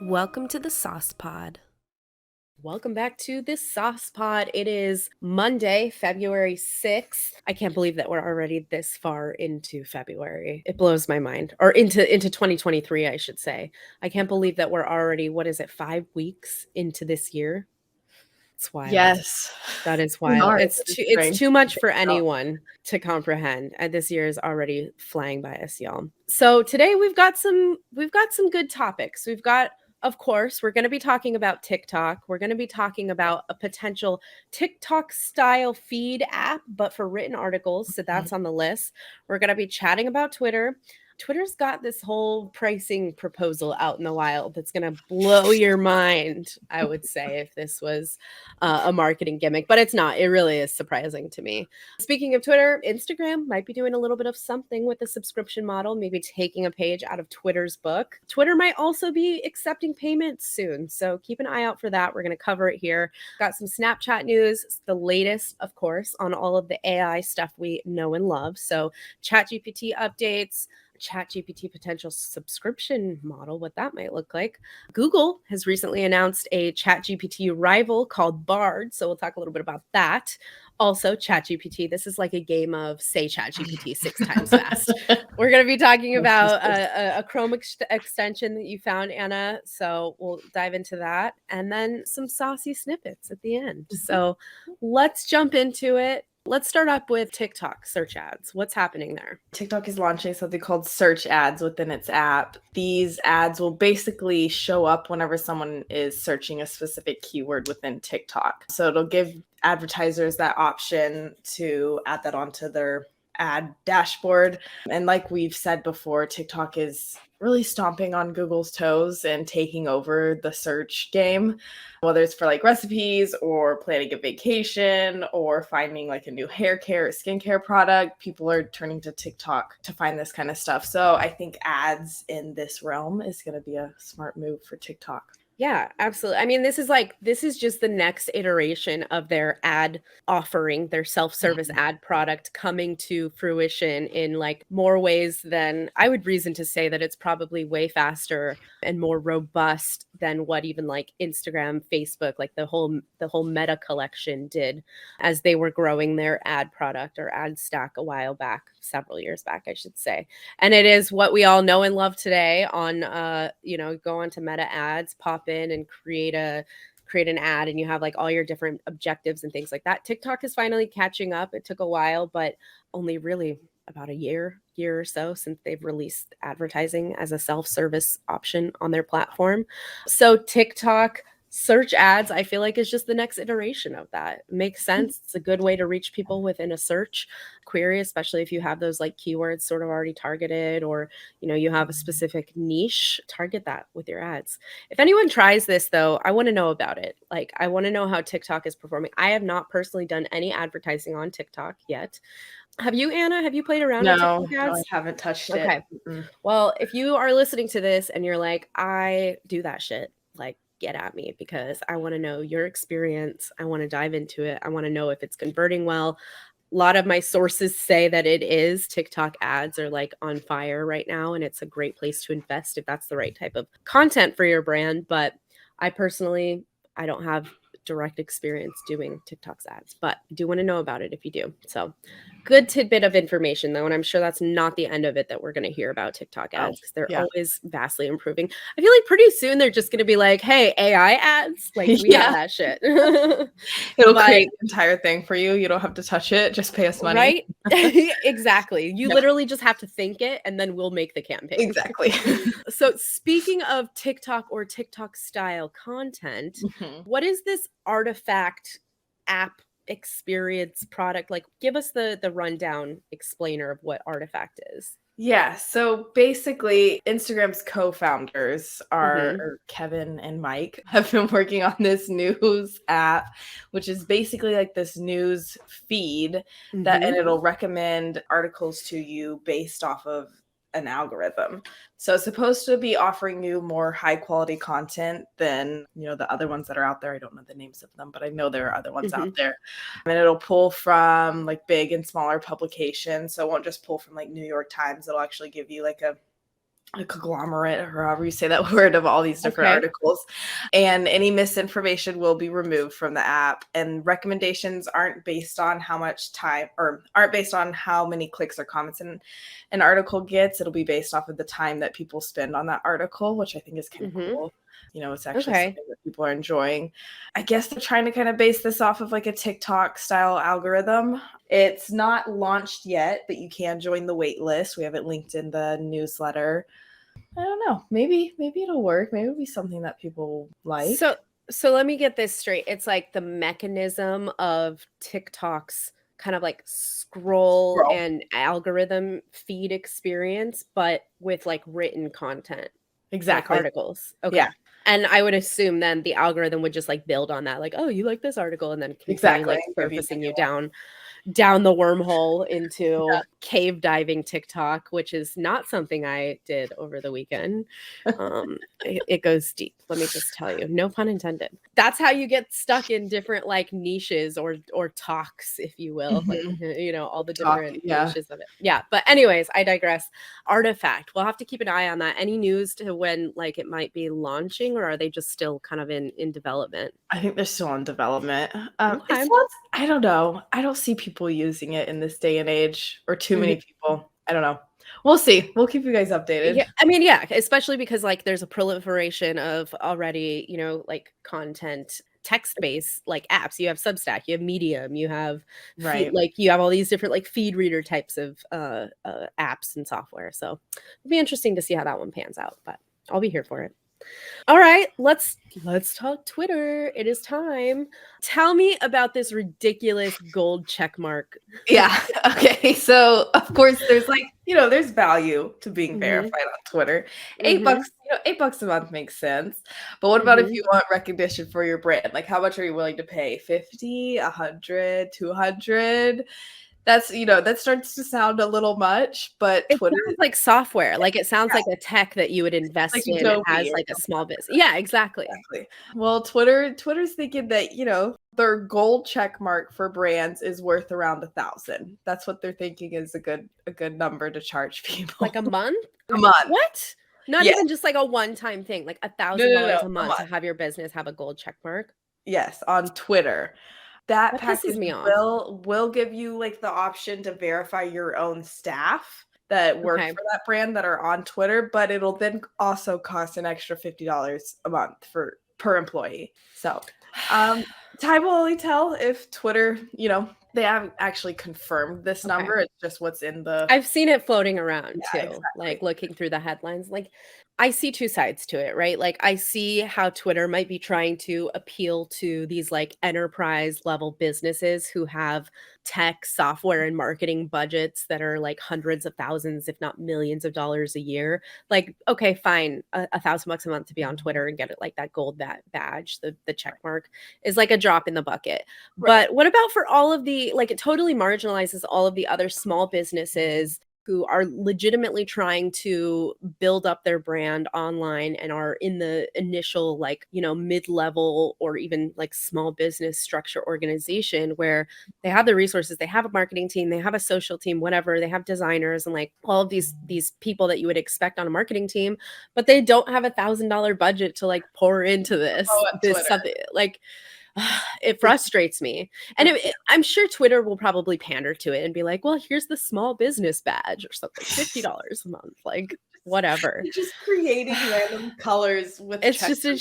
Welcome to the Sauce Pod. Welcome back to this Sauce Pod. It is Monday, February 6th. I can't believe that we're already this far into February. It blows my mind. Or into 2023, I should say. I can't believe that we're already, 5 weeks into this year? It's wild. Yes. That is We wild. are. It's It's it's strange too to much think for about. anyone to comprehend. And this year is already flying by us, y'all. So today we've got some good topics. Of course, we're going to be talking about TikTok. We're going to be talking about a potential TikTok style feed app, but for written articles. So that's on the list. We're going to be chatting about Twitter. Twitter's got this whole pricing proposal out in the wild that's going to blow your mind, I would say, if this was a marketing gimmick, but it's not. It really is surprising to me. Speaking of Twitter, Instagram might be doing a little bit of something with the subscription model, maybe taking a page out of Twitter's book. Twitter might also be accepting payments soon, so keep an eye out for that. We're going to cover it here. Got some Snapchat news, the latest, of course, on all of the AI stuff we know and love. So ChatGPT updates, ChatGPT potential subscription model, what that might look like. Google has recently announced a ChatGPT rival called Bard, so we'll talk a little bit about that. Also, ChatGPT, this is like a game of say ChatGPT 6 times fast. We're going to be talking about a Chrome extension that you found, Anna, so we'll dive into that, and then some saucy snippets at the end. So let's jump into it. Let's start up with TikTok search ads. What's happening there? TikTok is launching something called search ads within its app. These ads will basically show up whenever someone is searching a specific keyword within TikTok. So it'll give advertisers that option to add that onto their ad dashboard. And like we've said before, TikTok is really stomping on Google's toes and taking over the search game, whether it's for like recipes or planning a vacation or finding like a new hair care or skincare product. People are turning to TikTok to find this kind of stuff. So I think ads in this realm is going to be a smart move for TikTok. Yeah, absolutely. I mean, this is just the next iteration of their ad offering, their self-service ad product coming to fruition in like more ways than I would reason to say that it's probably way faster and more robust than what even like Instagram, Facebook, like the whole Meta collection did as they were growing their ad product or ad stack a while back, several years back, I should say. And it is what we all know and love today on go onto Meta ads, pop in and create an ad, and you have like all your different objectives and things like that. TikTok is finally catching up. It took a while, but only really about a year or so since they've released advertising as a self-service option on their platform. So TikTok search ads, I feel like, is just the next iteration of that. It makes sense. It's a good way to reach people within a search query, especially if you have those like keywords sort of already targeted, or you have a specific niche. Target that with your ads. If anyone tries this though, I want to know about it. Like, I want to know how TikTok is performing. I have not personally done any advertising on TikTok yet. Have you, Anna? Have you played around with No, TikTok ads? I haven't touched it. Okay. Well, if you are listening to this and you're like, I do that shit, like, get at me, because I want to know your experience. I want to dive into it. I want to know if it's converting well. A lot of my sources say that it is. TikTok ads are like on fire right now, and it's a great place to invest if that's the right type of content for your brand. But I personally, I don't have direct experience doing TikTok's ads, but I do want to know about it if you do. So good tidbit of information though, and I'm sure that's not the end of it that we're going to hear about TikTok ads, because they're always vastly improving. I feel like pretty soon they're just going to be like, hey, AI ads, like we have that shit. It'll create the entire thing for you. You don't have to touch it. Just pay us money. Right? Exactly. You literally just have to think it, and then we'll make the campaign. Exactly. So speaking of TikTok or TikTok style content, what is this artifact app experience product? Like, give us the rundown explainer of what Artifact is. Yeah, so basically, Instagram's co-founders are Kevin and Mike, have been working on this news app, which is basically like this news feed that, and it'll recommend articles to you based off of an algorithm. So it's supposed to be offering you more high quality content than, the other ones that are out there. I don't know the names of them, but I know there are other ones out there. And it'll pull from like big and smaller publications. So it won't just pull from like New York Times. It'll actually give you like a a conglomerate, or however you say that word, of all these different articles. And any misinformation will be removed from the app. And recommendations aren't based on how much time, or aren't based on how many clicks or comments an article gets. It'll be based off of the time that people spend on that article, which I think is kind of cool. You know, it's actually something that people are enjoying. I guess they're trying to kind of base this off of like a TikTok style algorithm. It's not launched yet, but you can join the wait list. We have it linked in the newsletter. I don't know. Maybe it'll work. Maybe it'll be something that people like. So let me get this straight. It's like the mechanism of TikTok's kind of like scroll and algorithm feed experience, but with like written content. Exactly. Like articles. Okay. Yeah. And I would assume then the algorithm would just like build on that, like, oh, you like this article, and then continue like surfacing you down the wormhole into cave diving TikTok, which is not something I did over the weekend. It goes deep. Let me just tell you, no pun intended. That's how you get stuck in different like niches or talks, if you will, like, you know, all the different niches of it. Yeah. But anyways, I digress. Artifact. We'll have to keep an eye on that. Any news to when like it might be launching, or are they just still kind of in development? I think they're still in development. Okay. I don't know. I don't see people using it in this day and age, or too many people. I don't know. We'll see. We'll keep you guys updated. Yeah, I mean, yeah, especially because like there's a proliferation of already, you know, like content text-based like apps. You have Substack, you have Medium, you have like you have all these different like feed reader types of apps and software. So it'll be interesting to see how that one pans out, but I'll be here for it. All right, let's talk Twitter. It is time. Tell me about this ridiculous gold check mark. Yeah. Okay. So of course there's like, you know, there's value to being verified on Twitter. $8, you know, $8 a month makes sense. But what about if you want recognition for your brand? Like, how much are you willing to pay? 50, 100, 200? That's, you know, that starts to sound a little much, but Twitter sounds like software. Like it sounds like a tech that you would invest like in as like a small business. Yeah, exactly. Well, Twitter's thinking that, you know, their gold check mark for brands is worth around 1,000. That's what they're thinking is a good number to charge people. Like a month? A month. What? Not even just like a one-time thing, like $1,000 a month to have your business have a gold check mark. Yes, on Twitter. That package pisses me off. will give you like the option to verify your own staff that work for that brand that are on Twitter, but it'll then also cost an extra $50 a month per employee. So time will only tell if Twitter, you know, they haven't actually confirmed this number. It's just what's in the I've seen it floating around too, like looking through the headlines. Like I see two sides to it, right? Like I see how Twitter might be trying to appeal to these like enterprise level businesses who have tech, software, and marketing budgets that are like hundreds of thousands, if not millions of dollars a year. Like, okay, fine, $1,000 a month to be on Twitter and get it like that gold badge, the check mark is like a drop in the bucket. But what about for all of the like it totally marginalizes all of the other small businesses who are legitimately trying to build up their brand online and are in the initial like, you know, mid-level or even like small business structure organization where they have the resources, they have a marketing team, they have a social team, whatever, they have designers and like all of these people that you would expect on a marketing team, but they don't have $1,000 budget to like pour into this something like it frustrates me. And I'm sure Twitter will probably pander to it and be like, well, here's the small business badge or something, $50 a month, like whatever. Just creating random colors with it's just a,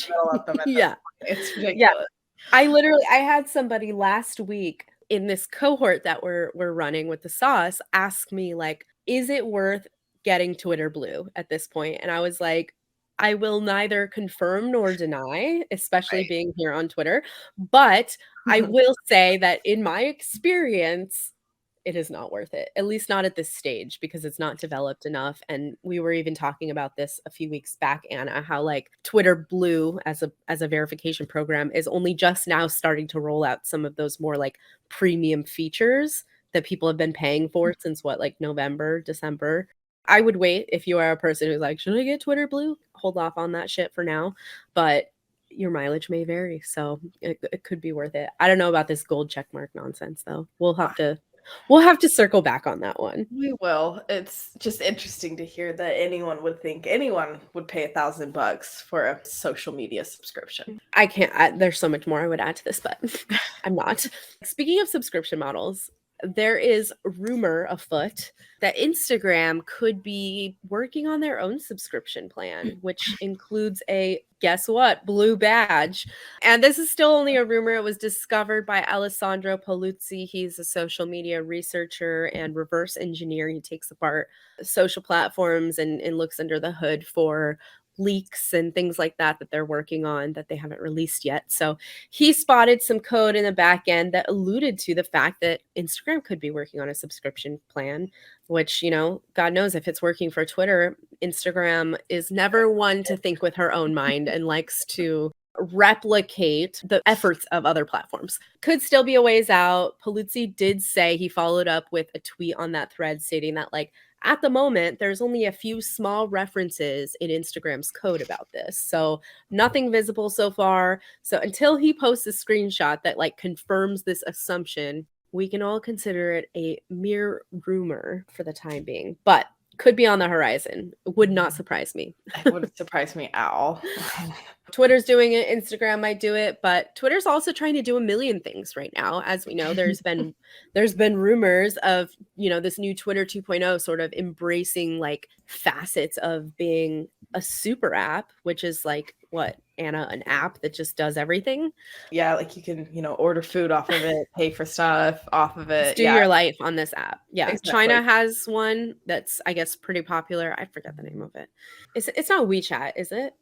yeah. It's ridiculous. Yeah. I had somebody last week in this cohort that we're running with the sauce ask me like, is it worth getting Twitter Blue at this point? And I was like, I will neither confirm nor deny, especially being here on Twitter. But I will say that in my experience, it is not worth it, at least not at this stage, because it's not developed enough. And we were even talking about this a few weeks back, Anna, how like Twitter Blue as a verification program is only just now starting to roll out some of those more like premium features that people have been paying for since what, like November, December. I would wait if you are a person who's like, should I get Twitter Blue? Hold off on that shit for now. But your mileage may vary. So it could be worth it. I don't know about this gold check mark nonsense, though. We'll have to We'll have to circle back on that one. We will. It's just interesting to hear that anyone would think anyone would pay $1,000 for a social media subscription. I can't, there's so much more I would add to this, but I'm not. Speaking of subscription models, there is rumor afoot that Instagram could be working on their own subscription plan, which includes a, guess what, blue badge. And this is still only a rumor. It was discovered by Alessandro Paluzzi. He's a social media researcher and reverse engineer. He takes apart social platforms and looks under the hood for leaks and things like that they're working on that they haven't released yet. So he spotted some code in the back end that alluded to the fact that Instagram could be working on a subscription plan, which, you know, God knows if it's working for Twitter. Instagram is never one to think with her own mind and likes to replicate the efforts of other platforms. Could still be a ways out. Paluzzi did say, he followed up with a tweet on that thread stating that, like, at the moment, there's only a few small references in Instagram's code about this. So nothing visible so far. So until he posts a screenshot that like confirms this assumption, we can all consider it a mere rumor for the time being, but could be on the horizon. Would not surprise me. It wouldn't surprise me at all. Twitter's doing it, Instagram might do it, but Twitter's also trying to do a million things right now. As we know, there's been rumors of, you know, this new Twitter 2.0 sort of embracing like facets of being a super app, which is like what, Anna, an app that just does everything. Yeah, like you can, you know, order food off of it, pay for stuff off of it. Just do your life on this app. Yeah. Exactly. China has one that's, I guess, pretty popular. I forget the name of it. It's not WeChat, is it?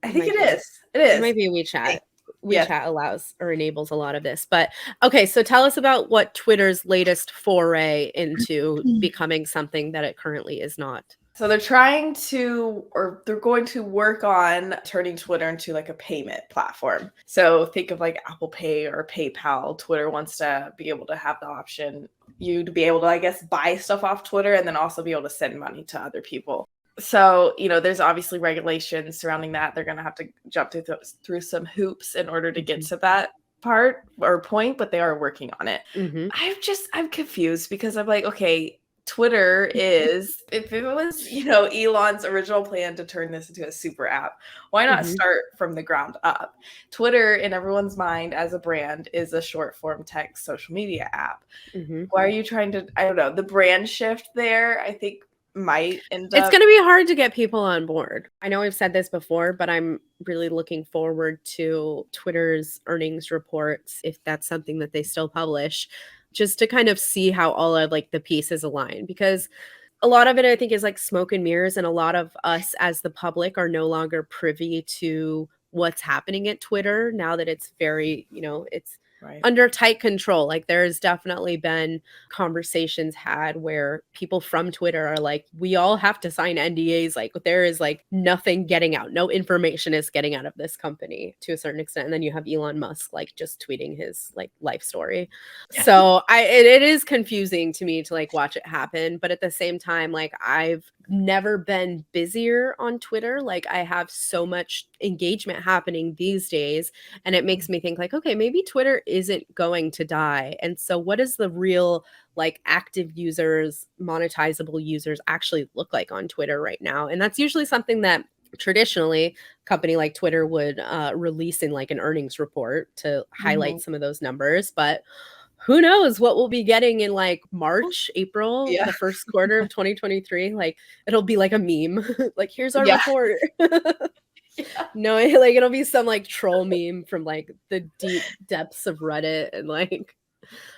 I think it is. It is. It might be WeChat. Yes. WeChat allows or enables a lot of this. But okay, so tell us about what Twitter's latest foray into becoming something that it currently is not. So they're trying to, or they're going to work on turning Twitter into like a payment platform. So think of like Apple Pay or PayPal. Twitter wants to be able to have the option, you to be able to, I guess, buy stuff off Twitter and then also be able to send money to other people. So, you know, there's obviously regulations surrounding that. They're going to have to jump through some hoops in order to get to that part or point, but they are working on it. I'm confused because I'm like, okay, Twitter is, if it was, you know, Elon's original plan to turn this into a super app, why not start from the ground up? Twitter, in everyone's mind as a brand, is a short form text social media app. Why are you trying to, I don't know, the brand shift there, I think might end up. It's going to be hard to get people on board. I know we've said this before, but I'm really looking forward to Twitter's earnings reports, if that's something that they still publish, just to kind of see how all of like the pieces align, because a lot of it I think is like smoke and mirrors, and a lot of us as the public are no longer privy to what's happening at Twitter now that it's very, you know, it's under tight control. Like there's definitely been conversations had where people from Twitter are like, we all have to sign NDAs. Like there is like nothing getting out. No information is getting out of this company to a certain extent. And then you have Elon Musk like just tweeting his like life story. So it is confusing to me to like watch it happen. But at the same time, like I've never been busier on Twitter. Like I have so much engagement happening these days, and it makes me think like, okay, maybe Twitter isn't going to die. And so what does the real like active users, monetizable users actually look like on Twitter right now? And that's usually something that traditionally a company like Twitter would release in like an earnings report to highlight some of those numbers. But who knows what we'll be getting in like March, April, the first quarter of 2023. Like it'll be like a meme. Like here's our report. No, like it'll be some like troll meme from like the deep depths of Reddit, and like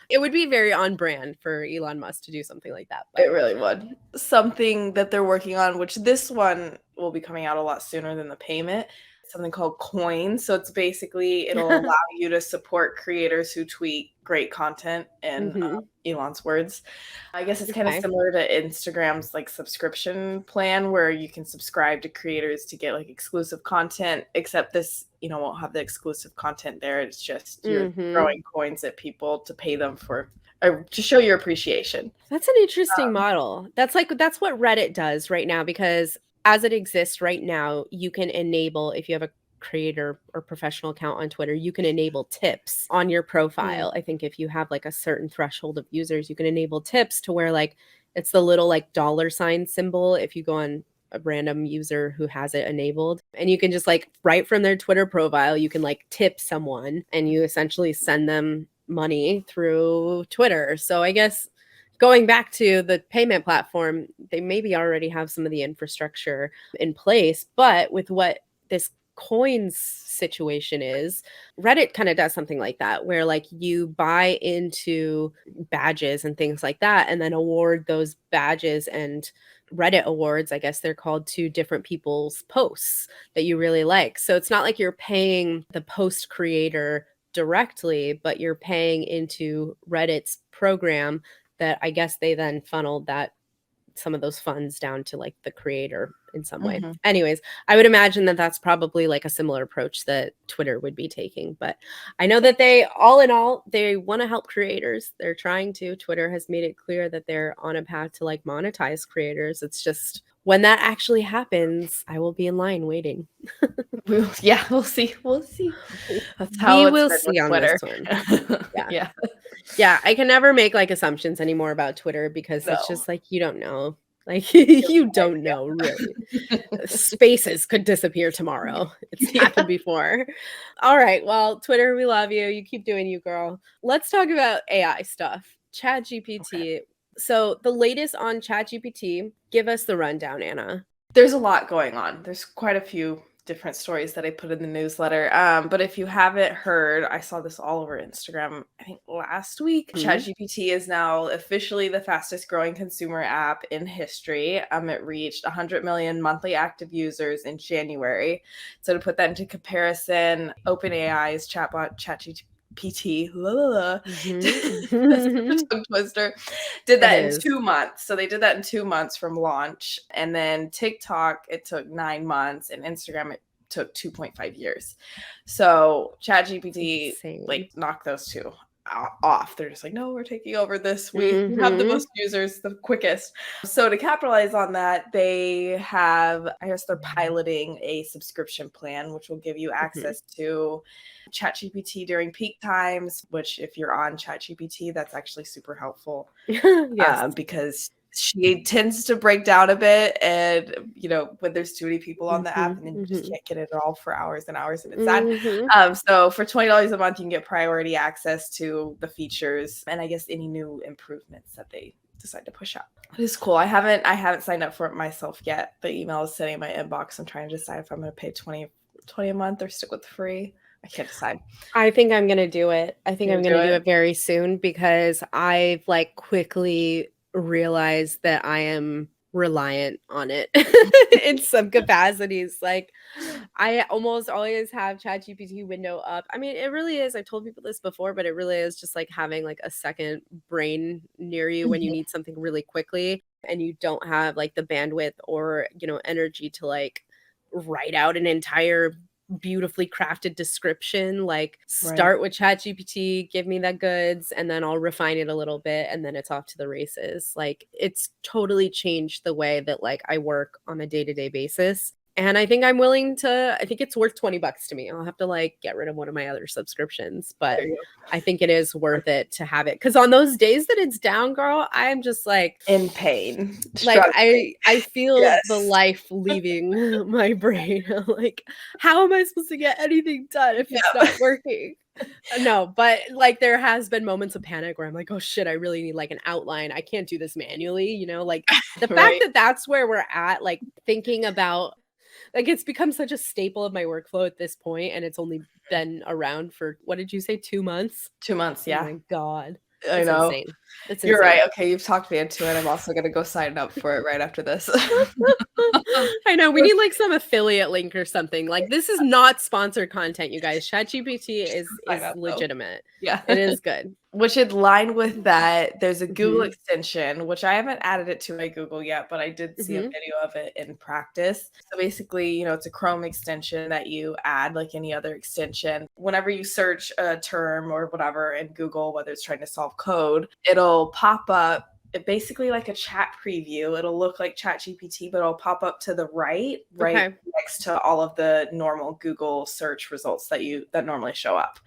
it would be very on brand for Elon Musk to do something like that. But it really would. Something that they're working on, which this one will be coming out a lot sooner than the payment, something called Coin. So it's basically, it'll allow you to support creators who tweet great content in Elon's words. I guess it's kind of similar to Instagram's like subscription plan, where you can subscribe to creators to get like exclusive content, except this, you know, won't have the exclusive content there. It's just you're throwing coins at people to pay them for, to show your appreciation. That's an interesting model. That's what Reddit does right now, because as it exists right now, you can enable, if you have a creator or professional account on Twitter, you can enable tips on your profile. I think if you have like a certain threshold of users, you can enable tips to where like it's the little like $ symbol if you go on a random user who has it enabled, and you can just like right from their Twitter profile, you can like tip someone and you essentially send them money through Twitter. So I guess going back to the payment platform, they maybe already have some of the infrastructure in place, but with what this coins situation is, Reddit kind of does something like that, where like you buy into badges and things like that, and then award those badges and Reddit awards, I guess they're called, to different people's posts that you really like. So it's not like you're paying the post creator directly, but you're paying into Reddit's program that I guess they then funneled that some of those funds down to like the creator in some way. Anyways, I would imagine that that's probably like a similar approach that Twitter would be taking. But I know that they, all in all, they want to help creators. They're trying to. Twitter has made it clear that they're on a path to like monetize creators. It's just when that actually happens, I will be in line waiting. We'll see. We'll see. That's We how will it's been see with on Twitter. this one. Yeah. Yeah, I can never make like assumptions anymore about Twitter because it's No. just like you don't know. Like you don't know really. Spaces could disappear tomorrow. It's happened before. All right. Well, Twitter, we love you. You keep doing you, girl. Let's talk about AI stuff. ChatGPT. Okay. So the latest on ChatGPT, give us the rundown, Anna. There's a lot going on. There's quite a few different stories that I put in the newsletter. But if you haven't heard, I saw this all over Instagram, I think last week. ChatGPT is now officially the fastest growing consumer app in history. It reached 100 million monthly active users in January. So to put that into comparison, OpenAI's chatbot ChatGPT, tongue twister, did that in 2 months. So they did that in 2 months from launch. And then TikTok, it took 9 months, and Instagram, it took 2.5 years. So ChatGPT like knocked those two off. They're just like, no, we're taking over this. We have the most users the quickest. So to capitalize on that, they have, I guess they're piloting a subscription plan, which will give you access to ChatGPT during peak times, which if you're on ChatGPT, that's actually super helpful. Because she tends to break down a bit, and when there's too many people on the app, and then you just can't get it all for hours and hours, and it's sad. So for $20 a month, you can get priority access to the features and I guess any new improvements that they decide to push out. It is cool. I haven't signed up for it myself yet. The email is sitting in my inbox. I'm trying to decide if I'm going to pay $20 a month or stick with the free. I can't decide. I think I'm going to do it. I think I'm going to do it very soon because I've like quickly realized that I am reliant on it in some capacities. Like I almost always have ChatGPT window up. I mean, it really is. I've told people this before, but it really is just like having like a second brain near you when you need something really quickly and you don't have like the bandwidth or, energy to like write out an entire beautifully crafted description. Like start with ChatGPT, give me the goods, and then I'll refine it a little bit, and then it's off to the races. Like it's totally changed the way that like I work on a day-to-day basis. And I think I'm willing to, I think it's worth $20 to me. I'll have to like get rid of one of my other subscriptions, but I think it is worth it to have it. Cause on those days that it's down, girl, I'm just like in pain. Like I feel the life leaving my brain. I'm like, how am I supposed to get anything done if it's not working? No, but like there has been moments of panic where I'm like, oh shit, I really need like an outline. I can't do this manually, like the fact that that's where we're at, like thinking about, like it's become such a staple of my workflow at this point, and it's only been around for, what did you say, 2 months? 2 months, yeah. Oh my God. I know. Insane. It's You're right. Okay, you've talked me into it. I'm also going to go sign up for it right after this. I know. We need like some affiliate link or something. Like this is not sponsored content, you guys. ChatGPT is legitimate. Yeah. It is good. Which in line with that, there's a Google extension, which I haven't added it to my Google yet, but I did see a video of it in practice. So basically, it's a Chrome extension that you add like any other extension. Whenever you search a term or whatever in Google, whether it's trying to solve code, it'll pop up basically like a chat preview. It'll look like ChatGPT, but it'll pop up to the right Okay. next to all of the normal Google search results that normally show up.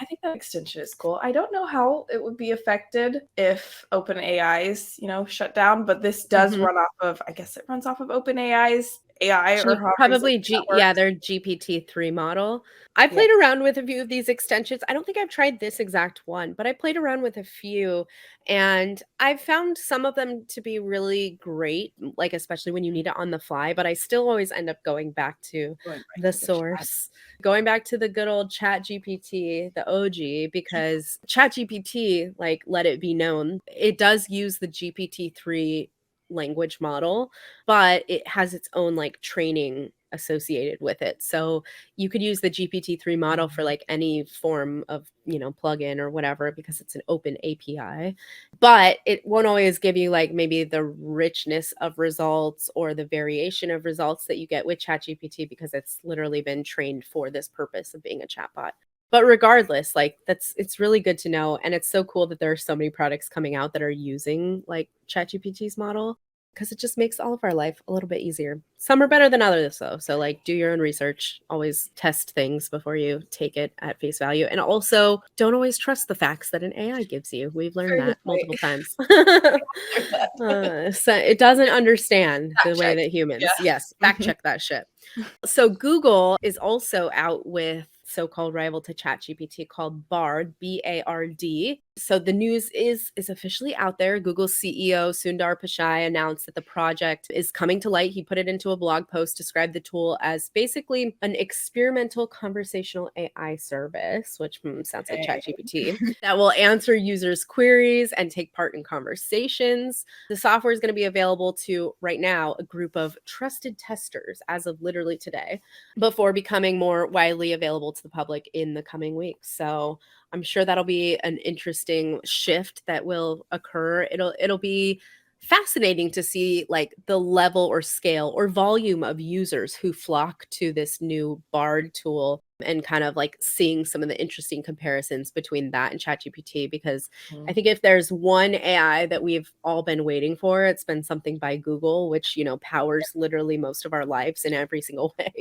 I think that extension is cool. I don't know how it would be affected if OpenAI's, shut down, but this does Mhm. run off of, I guess it runs off of OpenAI's AI or however Probably that works. their GPT-3 model. I Yeah. played around with a few of these extensions. I don't think I've tried this exact one, but I played around with a few, and I've found some of them to be really great, like, especially when you need it on the fly, but I still always end up going back to Going right the to the chat. source, going back to the good old ChatGPT, the OG, because ChatGPT, like, let it be known, it does use the GPT-3 language model, but it has its own like training associated with it. So you could use the GPT-3 model for like any form of, plugin or whatever because it's an open API. But it won't always give you like maybe the richness of results or the variation of results that you get with ChatGPT because it's literally been trained for this purpose of being a chatbot. But regardless, like it's really good to know. And it's so cool that there are so many products coming out that are using like ChatGPT's model because it just makes all of our life a little bit easier. Some are better than others though. So like do your own research, always test things before you take it at face value. And also don't always trust the facts that an AI gives you. We've learned Very good that multiple point. times. That. So it doesn't understand the Fact way check. that humans. Yeah. Yes, fact check that shit. So Google is also out with so-called rival to ChatGPT called Bard, Bard. So the news is officially out there. Google's CEO Sundar Pichai announced that the project is coming to light. He put it into a blog post, described the tool as basically an experimental conversational AI service, which sounds like Okay. ChatGPT, that will answer users' queries and take part in conversations. The software is going to be available to, right now, a group of trusted testers as of literally today, before becoming more widely available to the public in the coming weeks. So I'm sure that'll be an interesting shift that will occur. It'll be fascinating to see like the level or scale or volume of users who flock to this new Bard tool and kind of like seeing some of the interesting comparisons between that and ChatGPT, because I think if there's one AI that we've all been waiting for, it's been something by Google, which, powers literally most of our lives in every single way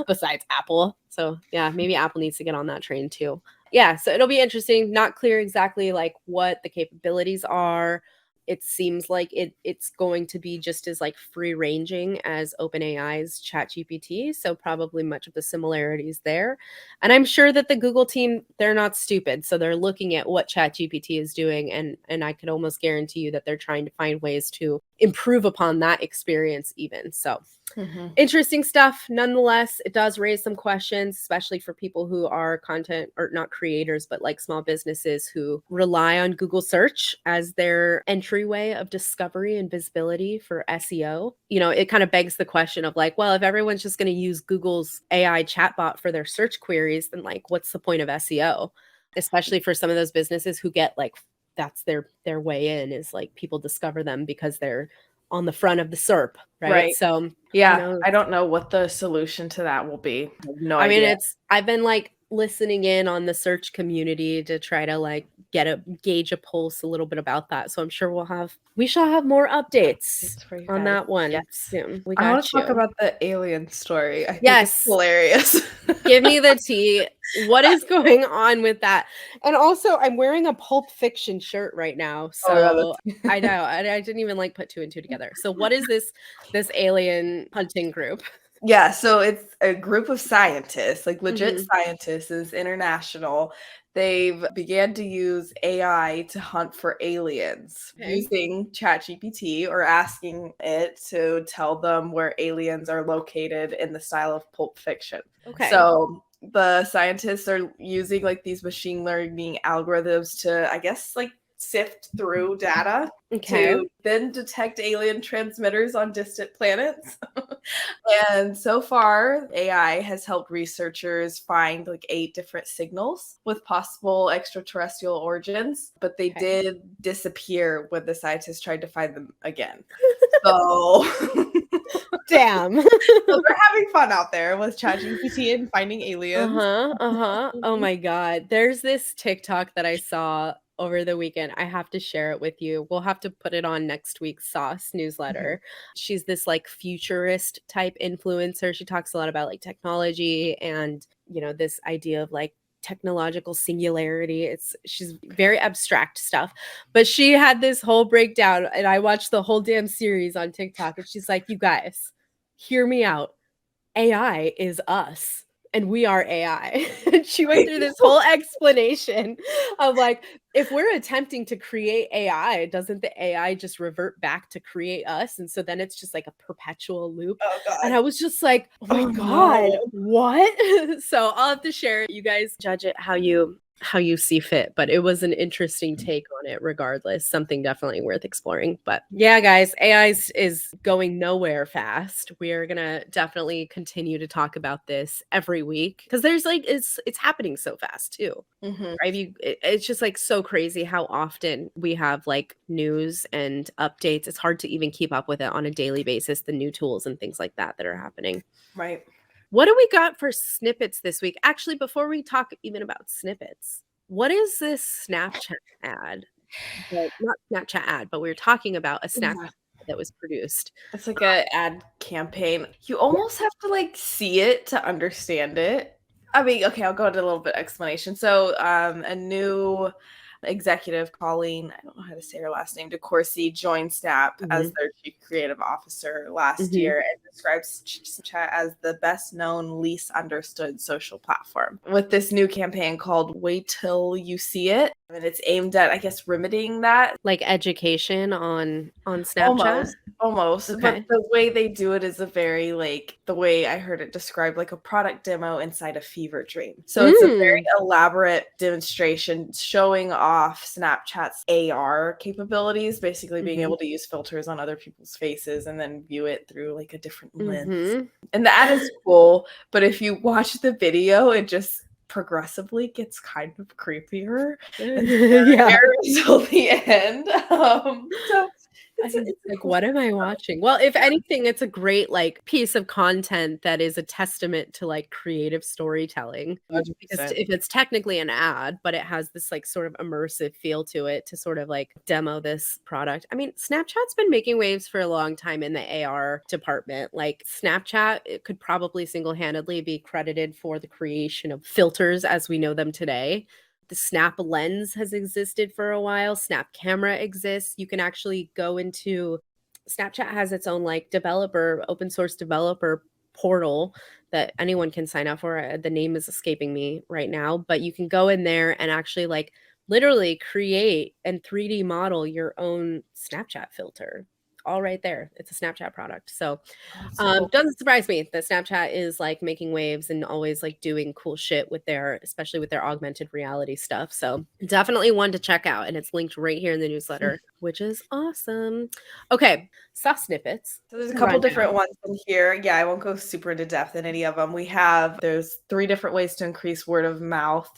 besides Apple. So yeah, maybe Apple needs to get on that train too. Yeah, so it'll be interesting. Not clear exactly like what the capabilities are. It seems like it's going to be just as like free ranging as OpenAI's ChatGPT, so probably much of the similarities there. And I'm sure that the Google team, they're not stupid, so they're looking at what ChatGPT is doing, and I could almost guarantee you that they're trying to find ways to improve upon that experience even. So interesting stuff. Nonetheless, it does raise some questions, especially for people who are content or not creators, but like small businesses who rely on Google search as their entryway of discovery and visibility for SEO. It kind of begs the question of like, well, if everyone's just going to use Google's AI chatbot for their search queries, then like, what's the point of SEO? Especially for some of those businesses who get like, that's their way in, is like people discover them because they're on the front of the SERP, right? Right. So Yeah. I don't know what the solution to that will be. I have no I mean, idea. I've been like listening in on the search community to try to like gauge a pulse a little bit about that. So I'm sure we shall have more updates It's for you on guys. that one Yes. soon. We I want got to talk you. about the alien story. I think it's Yes. hilarious. Give me the tea. What is going on with that? And also, I'm wearing a Pulp Fiction shirt right now. Oh my god, So I that's know. I didn't even like put two and two together. So what is this alien hunting group? Yeah, so it's a group of scientists, like legit Mhm. scientists, is international. They've began to use AI to hunt for aliens Okay. using ChatGPT or asking it to tell them where aliens are located in the style of Pulp Fiction. Okay. So the scientists are using like these machine learning algorithms to, I guess, like sift through data Okay. to then detect alien transmitters on distant planets. And so far, AI has helped researchers find like 8 different signals with possible extraterrestrial origins, but they Okay. did disappear when the scientists tried to find them again. So, Damn. so they're having fun out there with ChatGPT and finding aliens. Uh-huh, uh-huh. Oh my god. There's this TikTok that I saw. over the weekend. I have to share it with you. We'll have to put it on next week's Sauce newsletter. She's this like futurist type influencer. She talks a lot about like technology and, this idea of like technological singularity. She's very abstract stuff. But she had this whole breakdown and I watched the whole damn series on TikTok and she's like, "You guys, hear me out. AI is us and we are AI." And she went through this whole explanation of like, if we're attempting to create AI, doesn't the AI just revert back to create us? And so then it's just like a perpetual loop. Oh And God. I was just like, oh my Oh God, no. what? So I'll have to share it. You guys judge it how you see fit, but it was an interesting take on it regardless. Something definitely worth exploring. But yeah, guys, AI is going nowhere fast. We are gonna definitely continue to talk about this every week because there's like it's happening so fast too. Right? It's just like so crazy how often we have like news and updates. It's hard to even keep up with it on a daily basis, the new tools and things like that are happening. Right. What do we got for snippets this week? Actually, before we talk even about snippets, what is this Snapchat ad? Well, not Snapchat ad, but we were talking about a Snapchat Yeah. that was produced. It's like a ad campaign. You almost have to like see it to understand it. I mean, okay, I'll go into a little bit explanation. So, a new executive, Colleen, I don't know how to say her last name, DeCourcy, joined Snap as their chief creative officer last year and describes Snapchat as the best known, least understood social platform. With this new campaign called Wait Till You See It, and it's aimed at, I guess, remedying that. Like education on Snapchat? Almost. But Okay. the way they do it is a very like the way I heard it described like a product demo inside a fever dream. So it's a very elaborate demonstration showing off Snapchat's AR capabilities, basically being able to use filters on other people's faces and then view it through like a different lens. And the ad is cool, but if you watch the video, it just progressively gets kind of creepier Yeah. until the end. So it's Like, cool. what am I watching? Well, if anything, it's a great like piece of content that is a testament to like creative storytelling. Because 100%. if it's technically an ad, but it has this like sort of immersive feel to it to sort of like demo this product. I mean, Snapchat's been making waves for a long time in the AR department. Like Snapchat, it could probably single-handedly be credited for the creation of filters as we know them today. The Snap Lens has existed for a while. Snap Camera exists. You can actually go into Snapchat has its own like open source developer portal that anyone can sign up for. The name is escaping me right now, but you can go in there and actually like literally create and 3D model your own Snapchat filter. All right there. It's a Snapchat product. So Cool. doesn't surprise me that Snapchat is like making waves and always like doing cool shit with especially with their augmented reality stuff. So definitely one to check out. And it's linked right here in the newsletter, which is awesome. Okay. Soft snippets. So there's a couple different ones in here. Yeah, I won't go super into depth in any of them. There's 3 different ways to increase word of mouth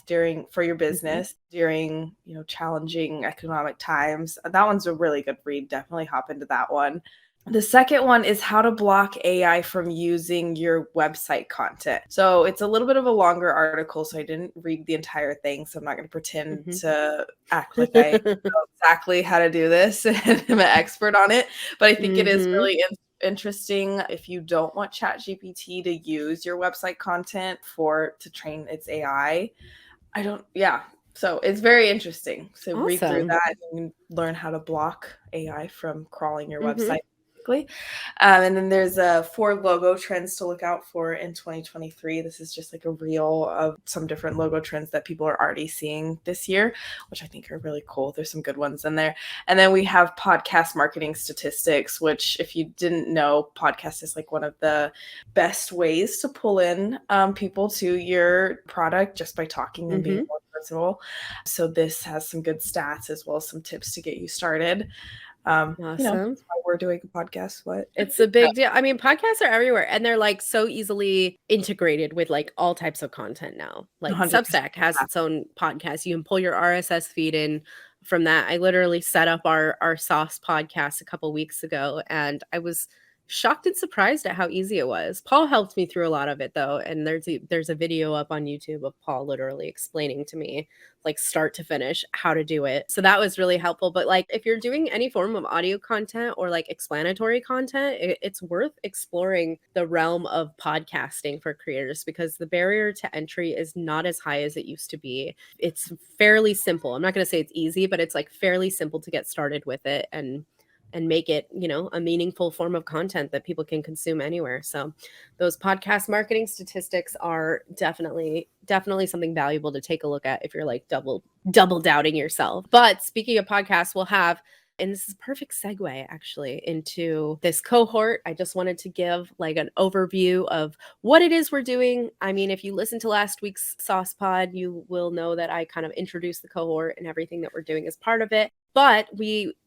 for your business during, challenging economic times. That one's a really good read. Definitely hop into that one. The second one is how to block AI from using your website content. So it's a little bit of a longer article, so I didn't read the entire thing. So I'm not going to pretend to act like I know exactly how to do this and I'm an expert on it. But I think it is really interesting if you don't want ChatGPT to use your website content to train its AI. So it's very interesting. So read through that and learn how to block AI from crawling your website. And then there's 4 logo trends to look out for in 2023. This is just like a reel of some different logo trends that people are already seeing this year, which I think are really cool. There's some good ones in there. And then we have podcast marketing statistics, which if you didn't know, podcast is like one of the best ways to pull in people to your product just by talking and being more personal. So this has some good stats as well as some tips to get you started. Awesome. That's why we're doing a podcast. What? It's a big deal. I mean, podcasts are everywhere and they're like so easily integrated with like all types of content now. Like 100%. Substack has its own podcast. You can pull your RSS feed in from that. I literally set up our Sauce podcast a couple weeks ago and I was shocked and surprised at how easy it was. Paul helped me through a lot of it though, and there's a video up on YouTube of Paul literally explaining to me like start to finish how to do it. So that was really helpful. But like if you're doing any form of audio content or like explanatory content, it's worth exploring the realm of podcasting for creators because the barrier to entry is not as high as it used to be. It's fairly simple. I'm not going to say it's easy, but it's like fairly simple to get started with it and make it, you know, a meaningful form of content that people can consume anywhere. So those podcast marketing statistics are definitely something valuable to take a look at if you're like double doubting yourself. But speaking of podcasts, we'll have, and this is a perfect segue actually into this cohort. I just wanted to give like an overview of what it is we're doing. I mean, if you listen to last week's Sauce Pod, you will know that I kind of introduced the cohort and everything that we're doing as part of it. But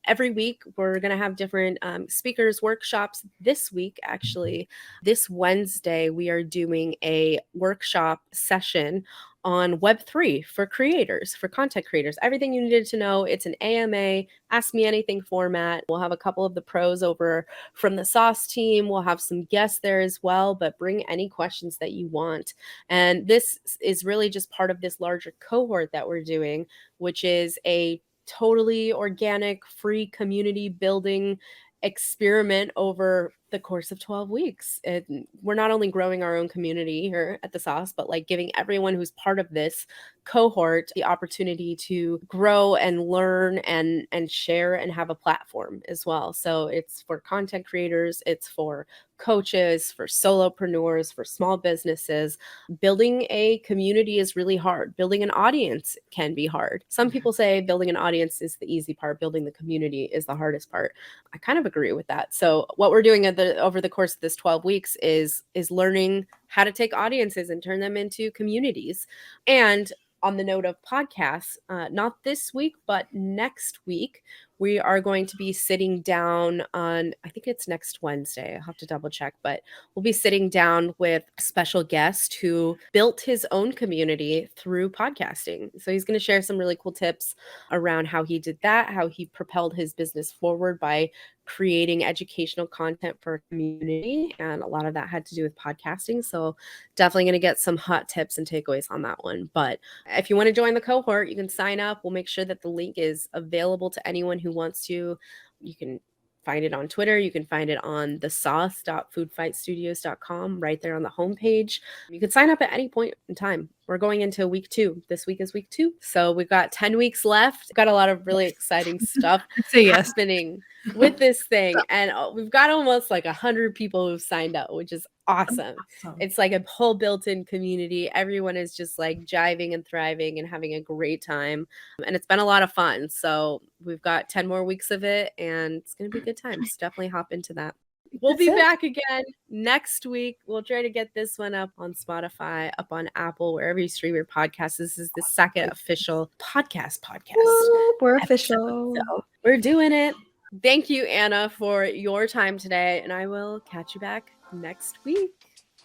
every week we're going to have different speakers workshops. This week, actually, this Wednesday, we are doing a workshop session on Web3 for creators, for content creators. Everything you needed to know. It's an AMA, Ask Me Anything format. We'll have a couple of the pros over from the Sauce team. We'll have some guests there as well, but bring any questions that you want. And this is really just part of this larger cohort that we're doing, which is a totally organic, free community building experiment over the course of 12 weeks. And we're not only growing our own community here at the Sauce, but like giving everyone who's part of this cohort the opportunity to grow and learn and share and have a platform as well. So it's for content creators, it's for coaches, for solopreneurs, for small businesses. Building a community is really hard. Building an audience can be hard. Some people say building an audience is the easy part. Building the community is the hardest part. I kind of agree with that. So what we're doing over the course of this 12 weeks is learning how to take audiences and turn them into communities. And on the note of podcasts, not this week, but next week, we are going to be sitting down on, I think it's next Wednesday. I'll have to double check, but we'll be sitting down with a special guest who built his own community through podcasting. So he's going to share some really cool tips around how he did that, how he propelled his business forward by creating educational content for a community. And a lot of that had to do with podcasting. So definitely going to get some hot tips and takeaways on that one. But if you want to join the cohort, you can sign up. We'll make sure that the link is available to anyone who wants to. You can find it on Twitter. You can find it on thesauce.foodfightstudios.com right there on the homepage. You can sign up at any point in time. We're going into week 2. This week is week 2. So we've got 10 weeks left. We've got a lot of really exciting stuff happening with this thing. And we've got almost like 100 people who've signed up, which is awesome. It's like a whole built-in community. Everyone is just like jiving and thriving and having a great time. And it's been a lot of fun. So we've got 10 more weeks of it and it's going to be a good time. So definitely hop into that. We'll be back again next week. We'll try to get this one up on Spotify, up on Apple, wherever you stream your podcasts. This is the second official podcast. Woo, we're official. So we're doing it. Thank you, Anna, for your time today, and I will catch you back next week.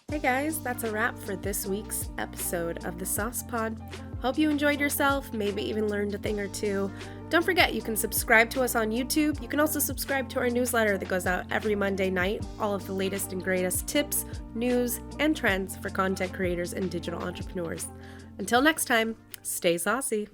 Hey guys, that's a wrap for this week's episode of the Sauce Pod. Hope you enjoyed yourself, maybe even learned a thing or two. Don't forget, you can subscribe to us on YouTube. You can also subscribe to our newsletter that goes out every Monday night. All of the latest and greatest tips, news, and trends for content creators and digital entrepreneurs. Until next time, stay saucy.